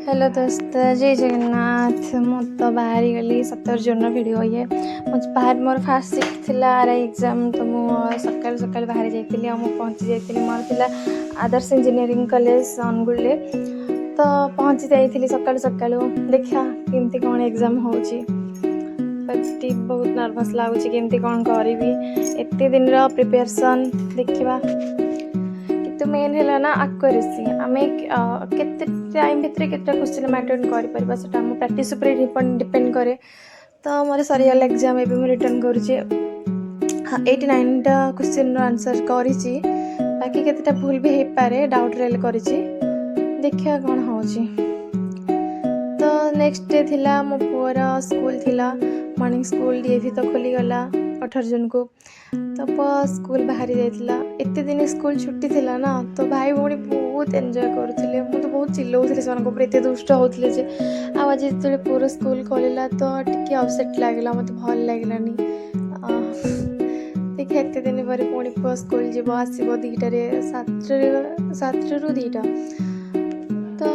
Hello दोस्त, जय जगन्नाथ। मु तो बाहरी गली 17 जून भिड ये मुझे बाहर मोर फास्ट शिफ्ट थी आर आई एग्जाम। तो मुझे सकाल सकाल बाहर जाइली और मुझे पहुँची जाइली। मोर थिला आदर्श इंजीनियरिंग कॉलेज अनुगुल। तो पहुँची जाइली सकाल सकाल। देखा केमती कौन एग्जाम होची। पॉजिटिव बहुत नर्वस लगुच केमती कौन करी एत दिन प्रिपरेशन देखा। तो मेन है ना आक्यूरेसी आम केते टाइम भितर केते क्वेश्चन आम अटेंड कर परबा सेटा हम प्रैक्टिस ऊपर डिपेंड करे। तो मोर सरीगला एग्जाम एबे मु रिटर्न करूची। हाँ 89टा क्वेश्चन आंसर करिची। बाकी केतेटा भूल भी हे पारे, डाउट रेल करिची। देखिया कोन होची। तो नेक्स्ट डे थिला मो पुअर स्कूल थिला मॉर्निंग स्कूल डीएवी तो खोली गला 18 जून को। तो स्कूल बाहरी जाइला। एत दिन स्कूल छुट्टी थिला ना, तो भाई भौणी बहुत एंजॉय करुले। मुझे तो बहुत चिल्लाऊली से एत दुष्ट होते जे। आज जो पूरा स्कूल खोलला तो टी अपसेट लगला, मत भल लगलानी। देखिए एत दिन पर पुणी पुआ स्कूल जीव आसो 2टारे 7 ରୁ 2ଟା। तो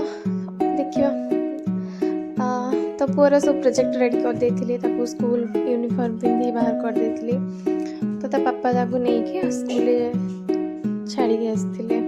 देखिए तो पुअर सब प्रोजेक्ट रेडी कर देती। स्कूल यूनिफॉर्म पिंधि बाहर कर देती। तो पापा ताकू नहीं कि स्कूल छाड़ी आसते।